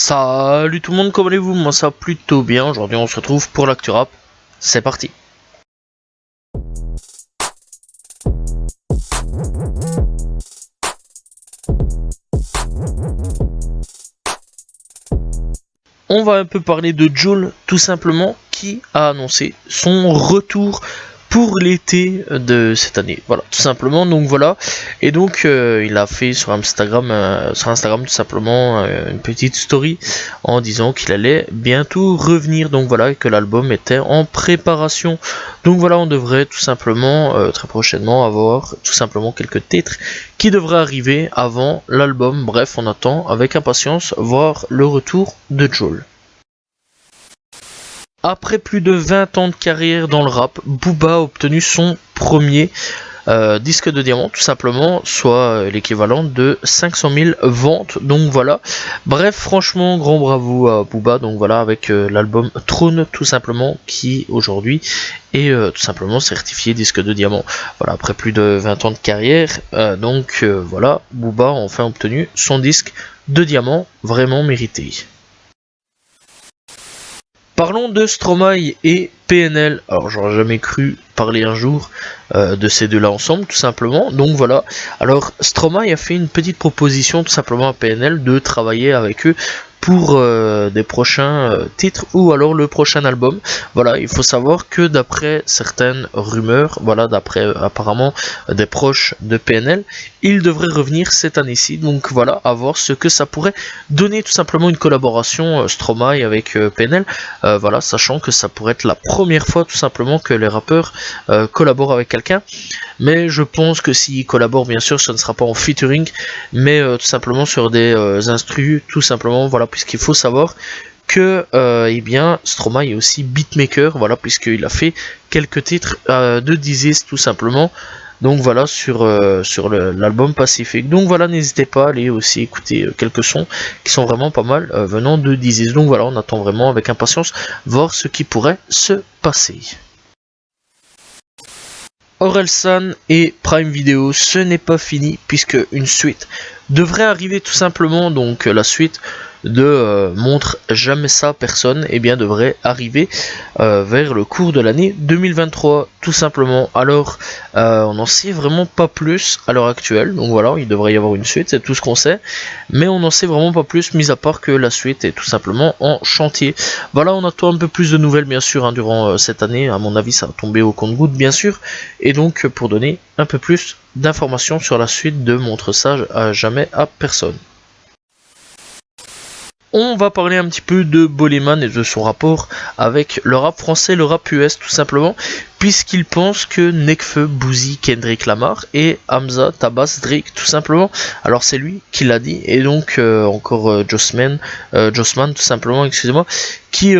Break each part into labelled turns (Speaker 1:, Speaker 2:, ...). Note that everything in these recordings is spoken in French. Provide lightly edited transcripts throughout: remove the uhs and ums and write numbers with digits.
Speaker 1: Salut tout le monde, comment allez-vous? Moi ça va plutôt bien. Aujourd'hui on se retrouve pour l'actu rap. C'est parti. On va un peu parler de Jul tout simplement, qui a annoncé son retour pour l'été de cette année. Voilà, tout simplement. Donc voilà. Et donc il a fait sur Instagram tout simplement une petite story en disant qu'il allait bientôt revenir. Donc voilà, et que l'album était en préparation. Donc voilà, on devrait tout simplement très prochainement avoir tout simplement quelques titres qui devraient arriver avant l'album. Bref, on attend avec impatience voir le retour de Jul. Après plus de 20 ans de carrière dans le rap, Booba a obtenu son premier disque de diamant, tout simplement, soit l'équivalent de 500 000 ventes. Donc voilà. Bref, franchement, grand bravo à Booba. Donc voilà, avec l'album Trône, tout simplement, qui aujourd'hui est tout simplement certifié disque de diamant. Voilà, après plus de 20 ans de carrière. Voilà, Booba a enfin obtenu son disque de diamant, vraiment mérité. Parlons de Stromae et PNL. Alors j'aurais jamais cru parler un jour de ces deux-là ensemble, tout simplement. Donc voilà. Alors Stromae a fait une petite proposition tout simplement à PNL de travailler avec eux pour des prochains titres ou alors le prochain album. Voilà, il faut savoir que d'après certaines rumeurs, voilà, d'après apparemment des proches de PNL, il devrait revenir cette année-ci. Donc voilà, à voir ce que ça pourrait donner tout simplement une collaboration Stromae avec PNL. Voilà, sachant que ça pourrait être la première fois tout simplement que les rappeurs collaborent avec quelqu'un. Mais je pense que s'ils collaborent, bien sûr, ce ne sera pas en featuring, mais tout simplement sur des instrus, tout simplement, voilà, puisqu'il faut savoir que eh bien Stromae est aussi beatmaker, voilà, puisqu'il a fait quelques titres de Disease tout simplement. Donc voilà, sur l'album Pacific. Donc voilà, n'hésitez pas à aller aussi écouter quelques sons qui sont vraiment pas mal venant de Disease. Donc voilà, on attend vraiment avec impatience voir ce qui pourrait se passer. Orelsan et Prime Video, ce n'est pas fini puisque une suite devrait arriver tout simplement. Donc la suite de Montre jamais ça personne, et bien devrait arriver vers le cours de l'année 2023 tout simplement. Alors on n'en sait vraiment pas plus à l'heure actuelle, donc voilà, il devrait y avoir une suite, c'est tout ce qu'on sait, mais on n'en sait vraiment pas plus, mis à part que la suite est tout simplement en chantier. Voilà, on attend un peu plus de nouvelles bien sûr durant cette année. À mon avis ça va tomber au compte-gouttes bien sûr, et donc pour donner un peu plus d'informations sur la suite de Montre ça jamais à personne. On va parler un petit peu de Boleman et de son rapport avec le rap français, le rap US tout simplement, puisqu'il pense que Nekfeu bousille Kendrick Lamar et Hamza tabasse Drake tout simplement. Alors c'est lui qui l'a dit, et donc encore Jossman tout simplement, excusez-moi, qui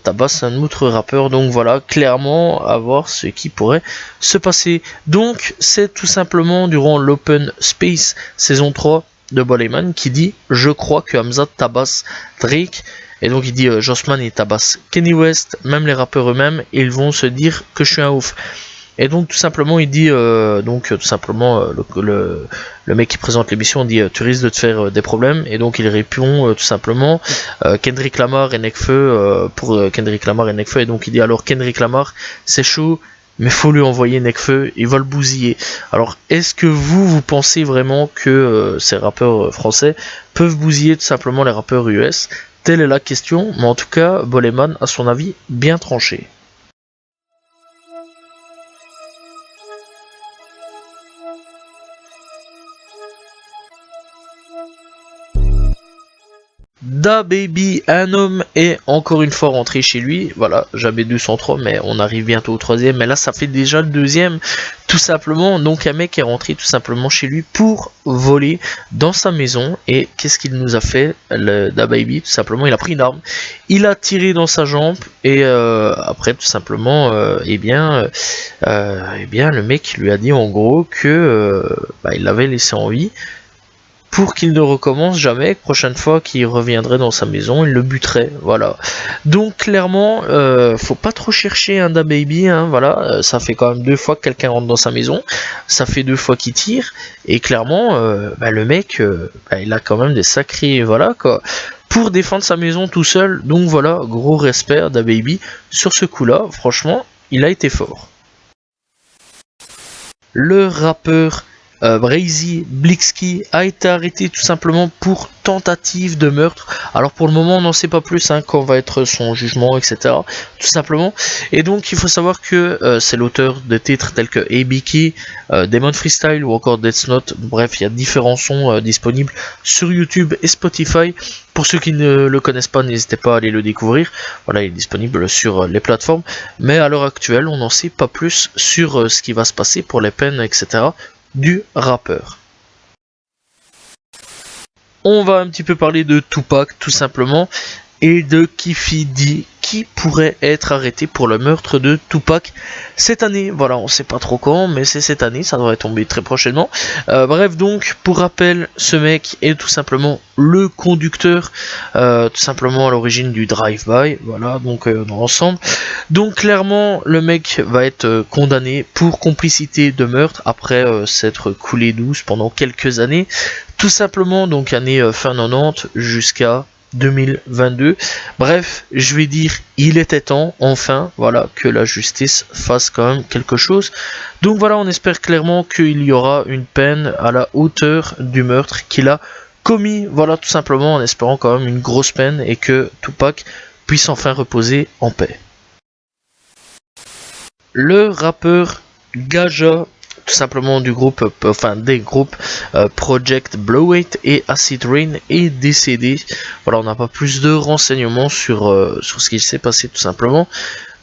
Speaker 1: tabasse un autre rappeur. Donc voilà, clairement à voir ce qui pourrait se passer. Donc c'est tout simplement durant l'Open Space saison 3 de Boleman qui dit je crois que Hamza tabasse Drake, et donc il dit Jossman et tabasse Kanye West, même les rappeurs eux-mêmes ils vont se dire que je suis un ouf. Et donc tout simplement il dit tout simplement le mec qui présente l'émission dit tu risques de te faire des problèmes, et donc il répond tout simplement Kendrick Lamar et Nekfeu pour Kendrick Lamar et Nekfeu, et donc il dit alors Kendrick Lamar c'est chaud, mais faut lui envoyer Nekfeu, il va le bousiller. Alors est-ce que vous pensez vraiment que ces rappeurs français peuvent bousiller tout simplement les rappeurs US? Telle est la question, mais en tout cas Boleman a son avis bien tranché. DaBaby, un homme est encore une fois rentré chez lui. Voilà, j'avais 203, mais on arrive bientôt au troisième. Mais là, ça fait déjà le deuxième, tout simplement. Donc, un mec est rentré tout simplement chez lui pour voler dans sa maison. Et qu'est-ce qu'il nous a fait, le DaBaby? Tout simplement, il a pris une arme, il a tiré dans sa jambe, et après, tout simplement, le mec lui a dit en gros que il l'avait laissé en vie, pour qu'il ne recommence jamais, prochaine fois qu'il reviendrait dans sa maison, il le buterait, voilà. Donc clairement, faut pas trop chercher un DaBaby, hein, voilà, ça fait quand même 2 fois que quelqu'un rentre dans sa maison, ça fait 2 fois qu'il tire, et clairement, le mec, il a quand même des sacrés, voilà, quoi. pour défendre sa maison tout seul. Donc voilà, gros respect à DaBaby sur ce coup-là. Franchement, il a été fort. Le rappeur Brazy Blixky a été arrêté tout simplement pour tentative de meurtre. Alors pour le moment on n'en sait pas plus quand va être son jugement, etc. Tout simplement. Et donc il faut savoir que c'est l'auteur de titres tels que ABK, Demon Freestyle ou encore Death Note. Bref, il y a différents sons disponibles sur YouTube et Spotify. Pour ceux qui ne le connaissent pas, n'hésitez pas à aller le découvrir. Voilà, il est disponible sur les plateformes. Mais à l'heure actuelle, on n'en sait pas plus sur ce qui va se passer pour les peines, etc. du rappeur. On va un petit peu parler de Tupac tout simplement et de Keffe D qui pourrait être arrêté pour le meurtre de Tupac cette année. Voilà, on sait pas trop quand, mais c'est cette année, ça devrait tomber très prochainement. Bref, donc, pour rappel, ce mec est tout simplement le conducteur, tout simplement à l'origine du drive-by, voilà, donc dans l'ensemble. Donc, clairement, le mec va être condamné pour complicité de meurtre après s'être coulé douce pendant quelques années. Tout simplement, donc, année fin 90 jusqu'à 2022. Bref, je vais dire, il était temps, enfin, voilà, que la justice fasse quand même quelque chose. Donc voilà, on espère clairement qu'il y aura une peine à la hauteur du meurtre qu'il a commis. Voilà, tout simplement, en espérant quand même une grosse peine et que Tupac puisse enfin reposer en paix. Le rappeur Gaja, tout simplement du groupe, enfin des groupes Project Bloweight et Acid Rain, est décédé. Voilà, on n'a pas plus de renseignements sur ce qui s'est passé tout simplement.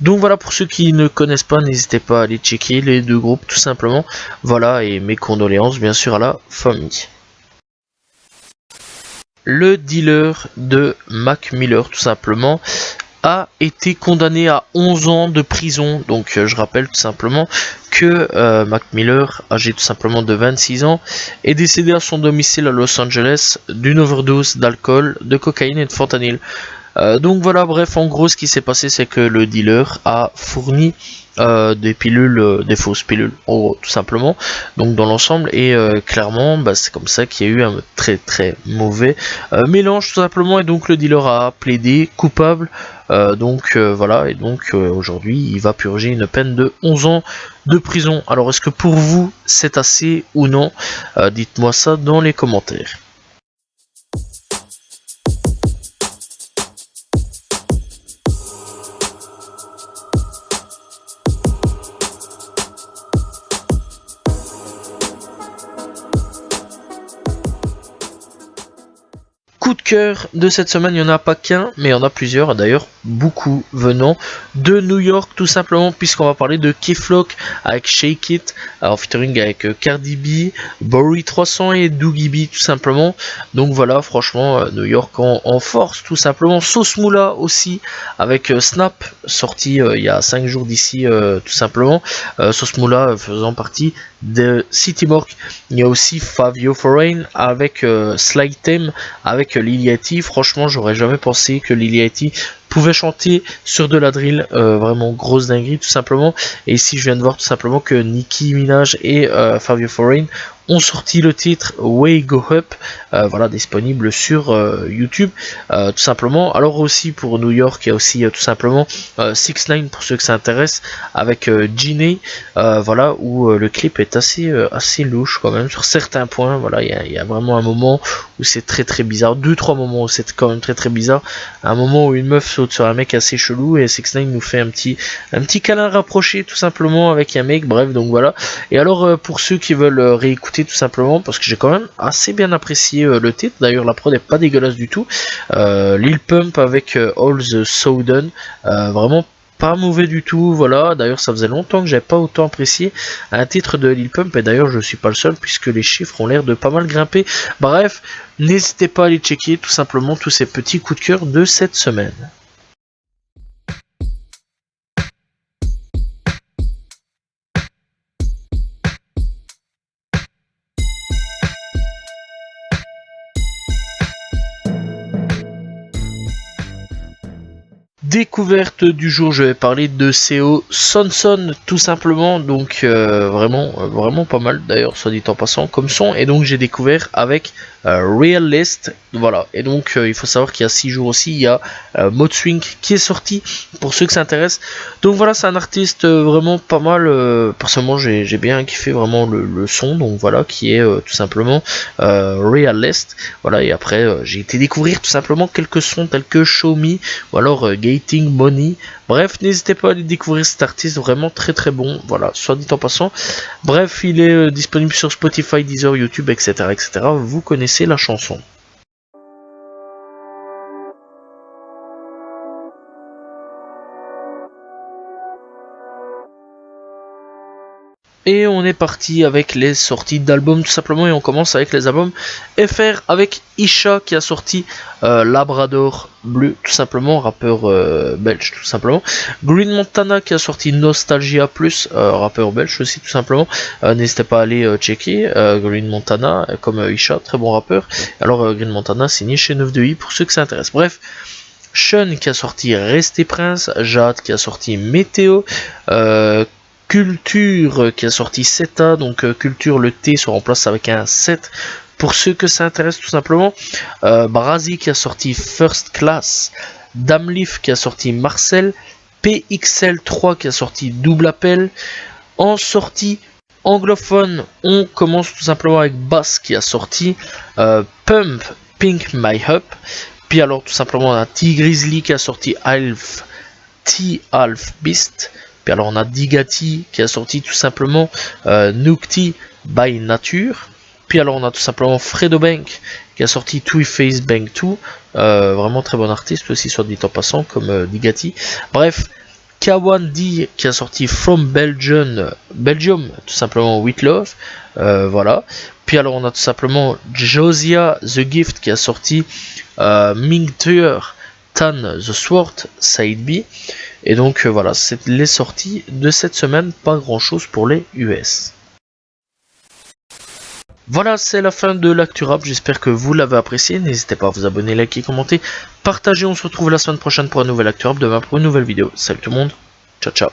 Speaker 1: Donc voilà, pour ceux qui ne connaissent pas, n'hésitez pas à aller checker les deux groupes tout simplement. Voilà, et mes condoléances bien sûr à la famille. Le dealer de Mac Miller tout simplement a été condamné à 11 ans de prison. Donc je rappelle tout simplement que Mac Miller, âgé tout simplement de 26 ans, est décédé à son domicile à Los Angeles d'une overdose d'alcool, de cocaïne et de fentanyl. Donc voilà, bref, en gros ce qui s'est passé c'est que le dealer a fourni des pilules, des fausses pilules, en gros, tout simplement, donc dans l'ensemble, et clairement c'est comme ça qu'il y a eu un très très mauvais mélange tout simplement, et donc le dealer a plaidé coupable, donc voilà, et donc aujourd'hui il va purger une peine de 11 ans de prison. Alors est-ce que pour vous c'est assez ou non? Dites-moi ça dans les commentaires. Coup de cœur de cette semaine, il n'y en a pas qu'un, mais il y en a plusieurs, d'ailleurs beaucoup venant de New York tout simplement, puisqu'on va parler de Key Flock avec Shake It, en featuring avec Cardi B, Bory 300 et Doogie B tout simplement. Donc voilà, franchement, New York en force tout simplement. Sauce Moula aussi avec Snap, sorti il y a 5 jours d'ici tout simplement. Sauce Moula faisant partie de City Mork. Il y a aussi Fabio Foreign avec Sly Theme avec Liliati. Franchement, j'aurais jamais pensé que Liliati pouvait chanter sur de la drill, vraiment grosse dinguerie tout simplement. Et ici je viens de voir tout simplement que Nicki Minaj et Fabio Foreign ont sorti le titre Way Go Up, voilà, disponible sur YouTube tout simplement. Alors aussi pour New York, il y a aussi tout simplement 6ix9ine pour ceux que ça intéresse avec Ginny, voilà, où le clip est assez louche quand même sur certains points. Voilà, il y a vraiment un moment où c'est très très bizarre, 2-3 moments où c'est quand même très très bizarre. Un moment où une meuf saute sur un mec assez chelou et 6ix9ine nous fait un petit câlin rapproché tout simplement avec un mec. Bref, donc voilà. Et alors pour ceux qui veulent réécouter tout simplement, parce que j'ai quand même assez bien apprécié le titre, d'ailleurs la prod est pas dégueulasse du tout, Lil Pump avec All the Southern, vraiment pas mauvais du tout, voilà. D'ailleurs ça faisait longtemps que j'avais pas autant apprécié un titre de Lil Pump, et d'ailleurs je suis pas le seul puisque les chiffres ont l'air de pas mal grimper. Bref, n'hésitez pas à aller checker tout simplement tous ces petits coups de cœur de cette semaine. Découverte du jour, je vais parler de CO Sonson tout simplement, donc vraiment pas mal d'ailleurs, soit dit en passant comme son, et donc j'ai découvert avec Realist, voilà, et donc il faut savoir qu'il y a 6 jours aussi, il y a Mode Swing qui est sorti, pour ceux que ça intéresse, donc voilà, c'est un artiste vraiment pas mal, personnellement j'ai bien kiffé vraiment le son, donc voilà, qui est tout simplement Realist, voilà, et après j'ai été découvrir tout simplement quelques sons tels que Show Me, ou alors Gating Money, bref, n'hésitez pas à aller découvrir cet artiste, vraiment très bon, voilà, soit dit en passant, bref, il est disponible sur Spotify, Deezer, YouTube, etc., vous connaissez la chanson. Et on est parti avec les sorties d'albums tout simplement, et on commence avec les albums FR avec Isha qui a sorti Labrador Bleu tout simplement, rappeur belge tout simplement. Green Montana qui a sorti Nostalgia Plus, rappeur belge aussi tout simplement. N'hésitez pas à aller checker Green Montana comme Isha, très bon rappeur. Alors Green Montana signé chez 9 de I pour ceux que ça intéresse. Bref. Sean qui a sorti Resté Prince, Jade qui a sorti Météo, Culture qui a sorti Seta, donc Culture, le T se remplace avec un 7 pour ceux que ça intéresse tout simplement. Brazy qui a sorti First Class, Damleaf qui a sorti Marcel, PXL3 qui a sorti Double Appel. En sortie anglophone, on commence tout simplement avec Bass qui a sorti Pump Pink My Up. Puis alors tout simplement on a T-Grizzly qui a sorti Alf Beast. Puis alors on a Digati qui a sorti tout simplement Nukti by Nature. Puis alors on a tout simplement Fredo Bank qui a sorti Two Face Bank 2. Vraiment très bon artiste aussi, soit dit en passant, comme Digati. Bref, K1D qui a sorti From Belgium tout simplement With Love. Voilà. Puis alors on a tout simplement Josia The Gift qui a sorti Ming Tuer Tan The Sword Side B. Et donc voilà, c'est les sorties de cette semaine, pas grand chose pour les US. Voilà, c'est la fin de l'actu rap, j'espère que vous l'avez apprécié, n'hésitez pas à vous abonner, liker, commenter, partager, on se retrouve la semaine prochaine pour un nouvel actu rap, demain pour une nouvelle vidéo. Salut tout le monde, ciao ciao.